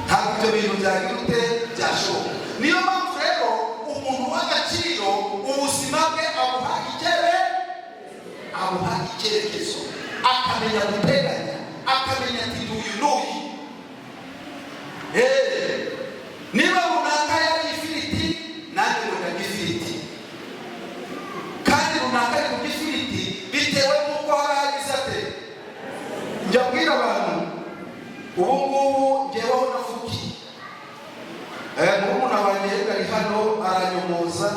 Speaker 4: Ntabwo ibyo bintu byagira ute byashoboka. Niyo mpamvu rero umuntu w'agaciro ubuzima bwe abuha icyerekezo, akamenya guteganya, akamenya ati uyu n'uyu. Niba runaka yari ifiriti nanjye ngo ndajya ifiriti, kandi runaka ari kurya ifiriti bitewe n'uko hari hagize ate. Njya mbwira abantu ubu ngubu njyeweho navuki murumuna wanjye ari hano aranyomoza.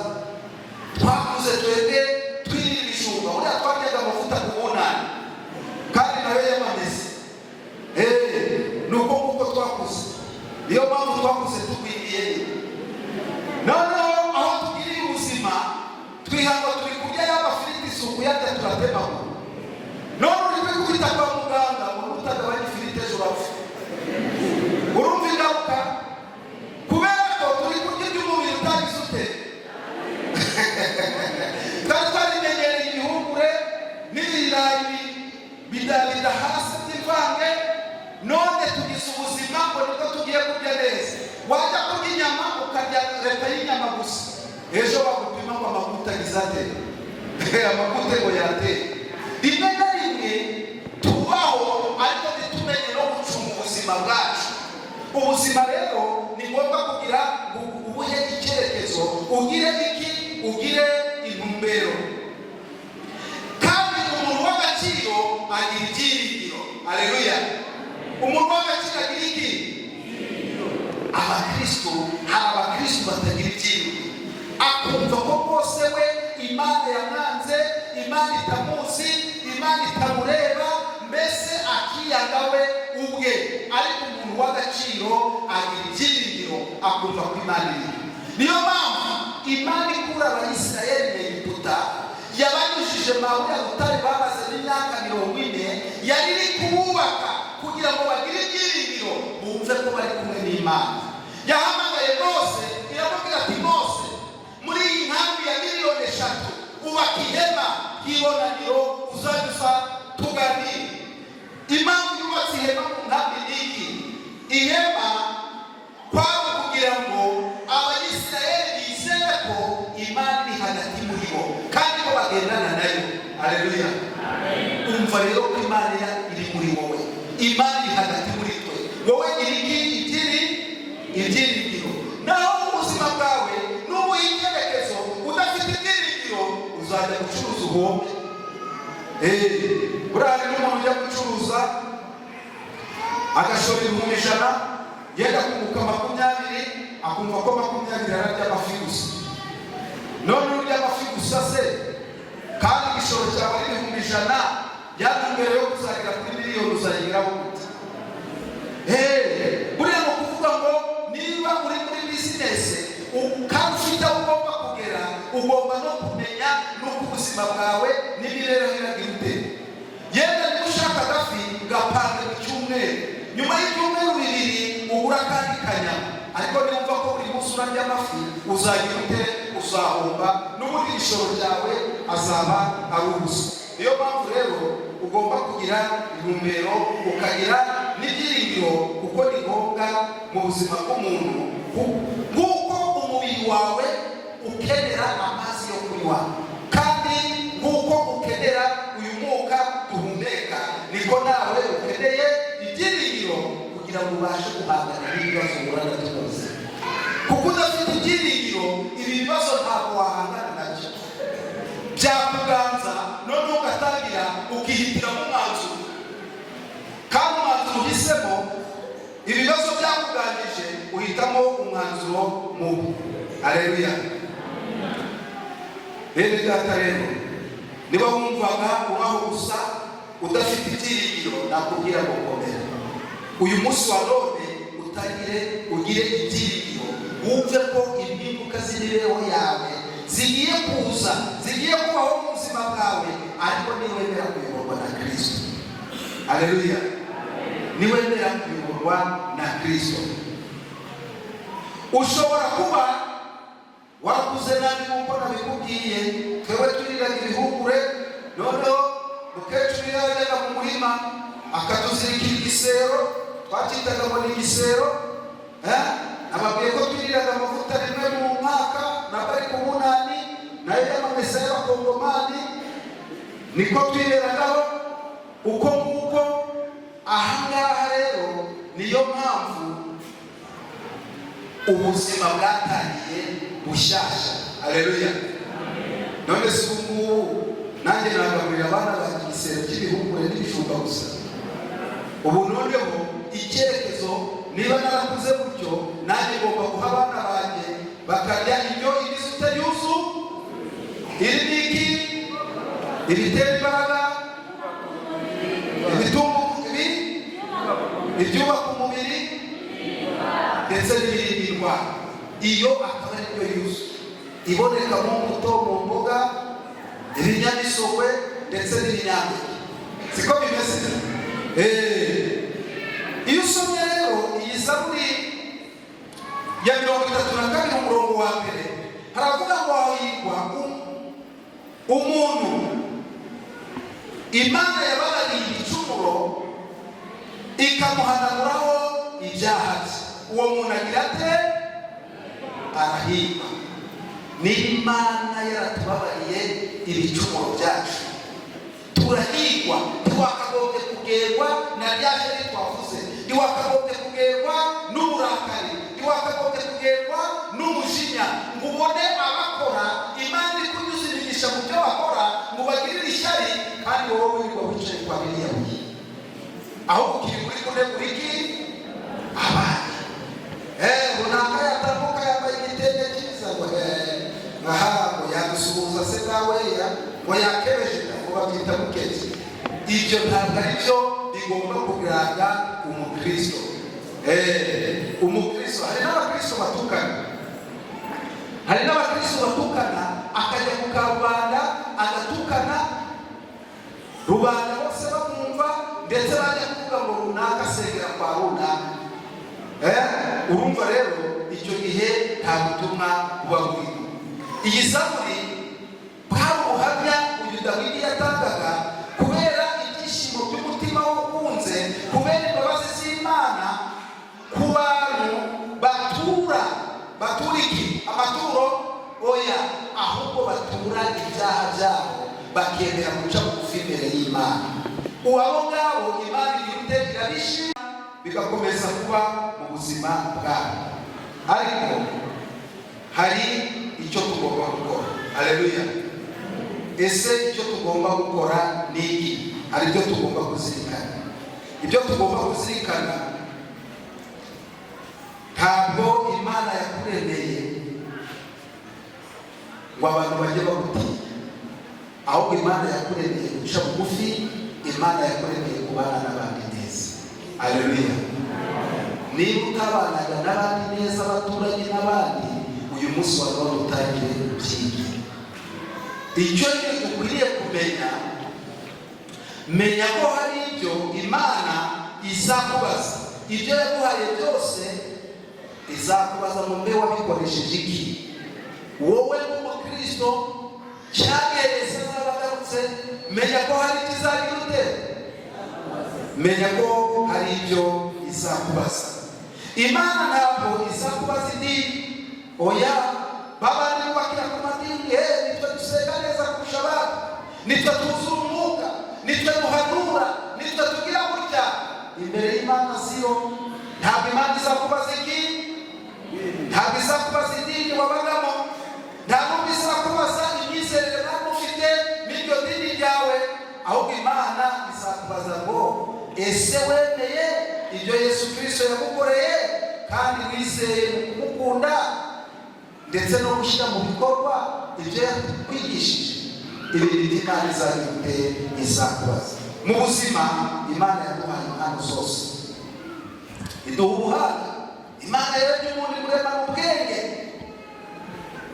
Speaker 4: Twakuze twebwe twirira ibijumba, uriya twaryaga amavuta ku bunani kandi nawe yamameze. Nuko nguko twakuze, niyo mpamvu twakuze tugwiriye. Noneho aho tugiriye ubuzima twihanga turi kurya y'amafiriti isuku yarya turatemaho. None uri kwikubita kwa muganga ngo utagabanya ifiriti ejo urapfa. Urumva ingaruka? Kubera ko turi kurya iby'umubiri utagize ute. Kandi twarimenyereye ibihungure n'ibirayi bidabida hasi by'imvange. None tugize ubuzima ngo niko tugiye kurya neza. Wajya kurya inyama ukarya leta y'inyama gusa, ejo bagupima ngo amavuta gizate amavuta ngo yate. Rimwe na rimwe tubaho ariko ntitumenye no gucunga ubuzima bwacu. Ubuzima rero ni ngombwa kugira ubuhe icyerekezo, ugire iki, ugire intumbero. Kandi umuntu w'agaciro agira ibyiringiro. Haleluya. Umuntu w'agaciro agira iki? Abakristo, hari abakristo batagira ibyiringiro. Akumva ko bose we Imana yamwanze, Imana itamuzi, Imana itamureba, mbese akiyanga we ubwe. Ariko umuntu w'agaciro agira ibyiringiro, akumva ko Imana iri. Niyo mpamvu Imana ikura Abayisiraheli mu Egiputa yabanyujije mu butare bamaze n'imyaka 40, yari iri kububaka kugira ngo bagire ibyiringiro bumve ko bari kumwe n'Imana. Yahamagaye Mose, iramubwira ati Mose, muri iyi nkambi ya 3,000,000 ubaka ihema ry'ibonaniro uzajya tuganira. Impamvu yubatse ihema mu nkambi n'iki? Ihema kwari kugira ngo Abayisiraheli bizere ko Imana iri hagati muri bo kandi ko bagendana nayo. Haleluya. Umva rero ko Imana iri muri wowe, Imana iri hagati muri twe. Wowe ibyiringiro. Naho ubuzima bwawe n'ubuhe icyerekezo udafite ibyiringiro uzajya gucuruza ubuhombe. Buriya n'umuntu ujya gucuruza agashora 100,000 yenda kunguka 20, akumva ko 20 ararya amafi gusa. None urya amafi gusa se kandi igishoro cyawe ari 100,000, yatumbere yo kuzagira kuri miliyoni uzayigiraho gute? Buriya ni ukuvuga ngo niba uri muri business ukaba ufite aho ugomba kugera, ugomba no kumenya n'uko ubuzima bwawe n'imibereho iragira ute. Yenda niba ushaka agafi gapanga mu cyumweru, nyuma y'ibyumweru 2 ugura kandi kanyama. Ariko niba umva ko buri munsi urarya amafi uzagira ute, uzahomba n'ubundi ishoro ryawe azaba ari ubusa. Niyo mpamvu rero ugomba kugira intumbero, ukagira n'ibyiringiro, kuko ni ngombwa mu buzima bw'umuntu. Nk'uko umubiri wawe ukenera amazi yo kunywa, kandi nk'uko ukenera uyu mwuka duhumeka, niko nawe ukeneye ibyiringiro kugira ngo ubashe guhangana n'ibibazo uhura nabyo byose. Kuko udafite ibyiringiro, ibi bibazo ntabwo wahangana nabyo, byakuganza none ugatangira ukihitiramo umwanzuro, kandi umwanzuro uhisemo ibibazo byakuganije uhitamo umwanzuro mubi. Haleluya. Bene data rero, niba wumvaga ubaho gusa udafite ibyiringiro, nakubwira ngo komera. Uyu munsi wa none ugire ibyiringiro, wumve ko impinduka z'imibereho yawe zigiye kuza, zigiye kubaho mu buzima bwawe, ariko niwemera kuyoborwa na Kristo. Haleluya. Niwemera kuyoborwa na Kristo. Ushobora kuba warakuze nabi nk'uko nabikubwiye, twewe turiraga ibihugure, noneho mukecuru yajyaga mu murima akatuzirikira igisero, twakitaga ngo ni igisero. Ababwiye ko twiriraga amavuta rimwe mu mwaka na bari ku munani, nayo y'amamesa y'abakongomani, niko twireragaho uko nguko. Ahangaha rero niyo mpamvu ubuzima bwatangiye bushyashya. Haleluya. None si ubungubu nanjye nagaburira abana banjye igisero cy'ibihungure n'ibijumba gusa. Ubu noneho icyerekezo, niba narakuze gutyo, nanjye ngomba guha abana banjye bakarya indyo imizi utayuzu, irimo iki, ibitera imbaraga, ibyubaka umubiri, ndetse n'ibirinda indwara. Iyo akaba ari byo yuzu iboneka mu mbuto, mu mboga, ibinyamisogwe ndetse n'ibinyampeke. Siko bimeze? Iyo usomye rero iyi Zaburi ya 32 umurongo wa mbere, haravuga ngo hahirwa umuntu Imana yababariye igicumuro ikamuhanaguraho ibyaha bye. Uwo muntu agira ate? Arahirwa. Ni Imana yaratubabariye ibicumuro byacu, turahirwa. Ntiwakagombye kugerwa na rya jeri twavuze, ntiwakagombye kugerwa n'uburakari, ntiwakagombye kugerwa n'umujinya ngo ubone abakora Imana iri kunyuza imigisha mu byo bakora ngo bagirire ishyari, kandi wowe wirirwa wicaye kwa biriya buye, aho ukiri muri kunegura iki abandi. Runaka yatambuka yambaye igitenge cyiza, ngo ngo yadusuhuza se nawe, ngo yakebeje, ngo babyita mukezi. Ibyo ntabwo ari byo bigomba kuranga umukristo. Umukristo, hari n'abakristo batukana, hari n'abakristo batukana, akajya ku karubanda agatukana, rubanda bose bamwumva, ndetse bajya kuvuga ngo runaka asengera kwa runaka. Urumva rero icyo gihe nta butumwa buba burimo. Iyi Zaburi bwari ubuhamya uyu Dawidi yatangaga kubera ibyishimo by'umutima w'ukunze, kubera imbabazi z'Imana ku bantu batura iki amaturo, oya, ahubwo batura ibyaha byabo, bakemera guca bugufi imbere y'Imana. Abo ngabo Imana igira bishima, bigakomeza kuba mu buzima bwabo. Ariko hari icyo tugomba gukora. Haleluya. Ese icyo tugomba gukora ni iki? Hari ibyo tugomba kuzirikana. Ibyo tugomba kuzirikana, ntabwo Imana yakuremeye ngo abantu bajye bagutinya, ahubwo Imana yakuremeye guca bugufi, Imana yakuremeye kubana n'abandi neza. Haleluya. Niba utabanaga n'abandi neza, abaturage n'abandi, uyu munsi wa none utangire kubyigire. Icyo ukwiriye kumenya, menya ko hari ibyo Imana izakubaza. Ibyo yaguhaye byose izakubaza, mu mbe wabikoresheje iki? wowe nk'umukristo cyageretse n'abagarutse, menya ko hari ikizagira ute, menya ko hari ibyo izakubaza. Imana ntabwo izakubaza idini, oya. Babandi bakira ku madini, nitwe dusenga neza kurusha abandi, nitwe tuzura umwuka, nitwe duhanura, nitwe tugira gutya. Imbere y'Imana siyo. Ntabwo Imana izakubaza iki, ntabwo izakubaza idini wabagamo, ntabwo izakubaza imyizerere ntabwo ufite n'iryo dini ryawe, ahubwo Imana izakubaza ngo ese wemeye ibyo Yesu Kristo yagukoreye kandi wizeye mu kumukunda ndetse no gushyira mu bikorwa ibyo yakwigishije. Ibi Imana izakubaza mu buzima. Imana yaduhaye impano zose, iduha ubuhanga. Imana yaremye umuntu imurema mu bwenge,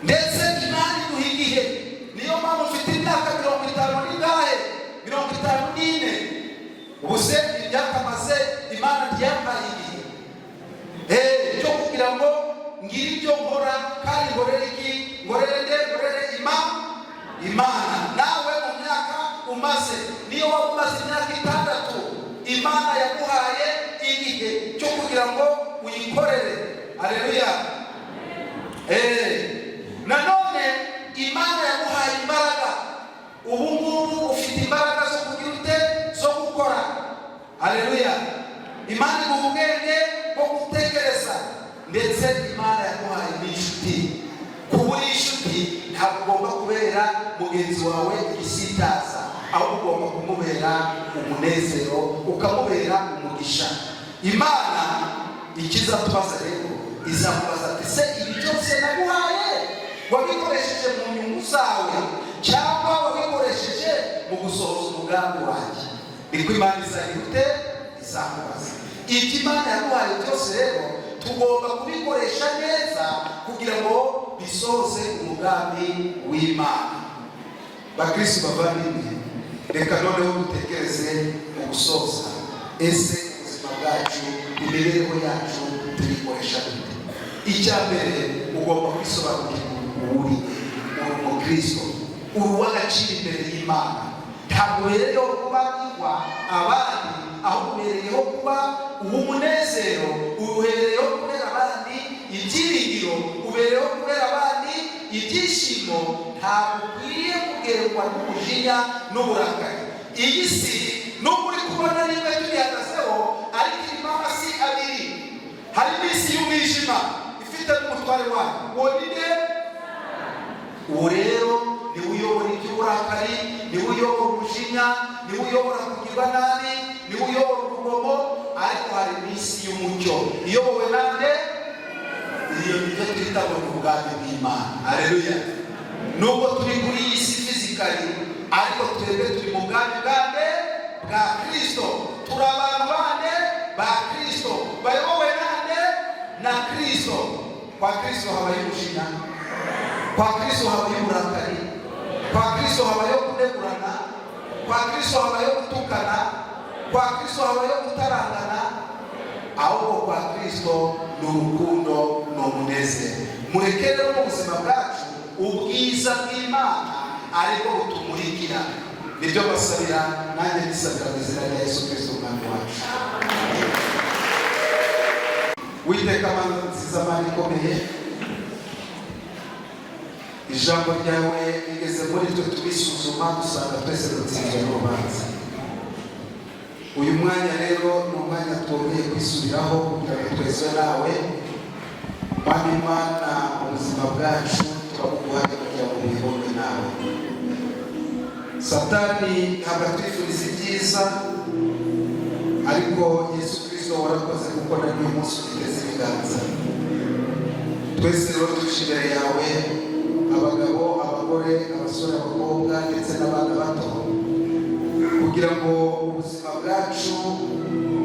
Speaker 4: ndetse Imana iduha igihe. Niyo mpamvu mfite imyaka 54 ubuse ibyakamaze Imana ryambaye igihe cyo kugira ngo ngire ibyo nkora, kandi ngorere iki, ngorere Imana. Nawe mu myaka umaze, niyo waba umaze imyaka 6, Imana yaguhaye igihe cyo kugira ngo uyikorere. Haleluya. Nanone Imana yaguhaye imbaraga. Ubu ngubu ufite imbaraga zo kugira ute, zo gukora. Haleluya. Imana iguha ubwenge bwo gutekereza, ndetse Imana yaguhaye n'inshuti. Kuba uri inshuti ntabwo ugomba kubera mugenzi wawe igisitaza, ahubwo ugomba kumubera umunezero, ukamubera umugisha. Imana ikizatubaza rero, izakubaza ati se ibi byose naguhaye wabikoresheje mu nyungu zawe cyangwa wabikoresheje mu gusohoza umugambi wanjye? Niko Imana izakubaza. Ibyo Imana yaguhaye byose rero tugomba kubikoresha neza kugira ngo bisohoze umugambi w'Imana. Bakristo bavandimwe, reka noneho dutekereze mu gusoza. Ese ubuzima bwacu, imibereho yacu tubikoresha dute? Icya mbere, ugomba kwisobanukirwa uri umukristo, uri uw'agaciro imbere y'Imana. Ntabwo ubereyeho kuba igwa abandi, ahubwo ubereyeho kuba uw'umunezero, ubereyeho kubera abandi ibyiringiro, ubereyeho kubera abandi ibyishimo. Ntabwo ukwiriye kugerwa n'umujinya n'uburakari. Iyi si nubwo uri kubona rimwe tuyihagazeho, ariko irimo amasi abiri. Harimo isi y'umwijima ifite n'umutware wayo, uwo ni nde? Uwo rero niwe uyobora iby'uburakari, niwe uyobora umujinya, niwe uyobora kugirwa nabi, niwe uyobora urugomo. Ariko hari n'isi y'umucyo iyobowe nande? Iyo nibyo twita ngo ni ubwami bw'Imana. Haleluya. Nubwo turi kuri iyi si fizikali, ariko twebwe turi mu bwami bwande bwa Kristo. Turi abantu bande ba Kristo, bayobowe nande? Na Kristo. Kwa Kristo habayo umujinya, kwa Kristo habayo uburakari, kwa Kristo habayo kunegurana, kwa Kristo habayo gutukana, kwa Kristo habayo kutarangana. Ahubwo kwa Kristo ni urukundo, ni umunezero. Mureke rero mu buzima bwacu ubwiza bw'Imana ariko butumurikira. Nibyo basabira, nanjye nisabira mu izina rya Yesu Kristo umwami wacu. Witeka Mana nziza, Mana ikomeye, ijambo ryawe rigeze muri twe tubisuzuma, dusanga twese dutsinzwe n'urubanza. Uyu mwanya rero ni umwanya twongeye kwisubiraho kugira ngo twezwe nawe. Mwami Imana, ubuzima bwacu turabuguhaye kugira ngo bihorwe nawe. Satani ntabwo atwifuriza ibyiza, ariko Yesu Kristo warakoze kuko na n'uyu munsi uteze ibiganza. Twese rero tuje imbere yawe, abagabo, abagore, abasore, abakobwa ndetse n'abana bato, kugira ngo ubuzima bwacu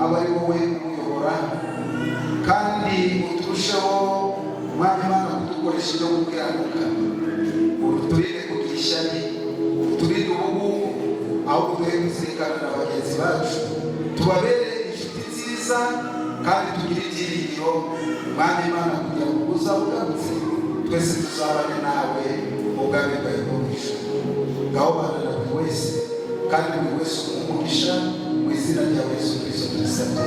Speaker 4: abe ari wowe umuyobora, kandi uturusheho Mwami Imana kudukoresha ibyo gukiranuka. Uturinde kugira ishyari, uturinde ubugugu, ahubwo duhe kuzirikana na bagenzi bacu, tubabere inshuti nziza kandi tugire ibyiringiro. Mwami Imana, kugira ngo uza ugarutse twese tuzabane nawe mu bwami bwawe bwo mu ijuru. Ngaho bana na buri wese kandi buri wese umugisha mu izina rya Yesu Kristo turisabye.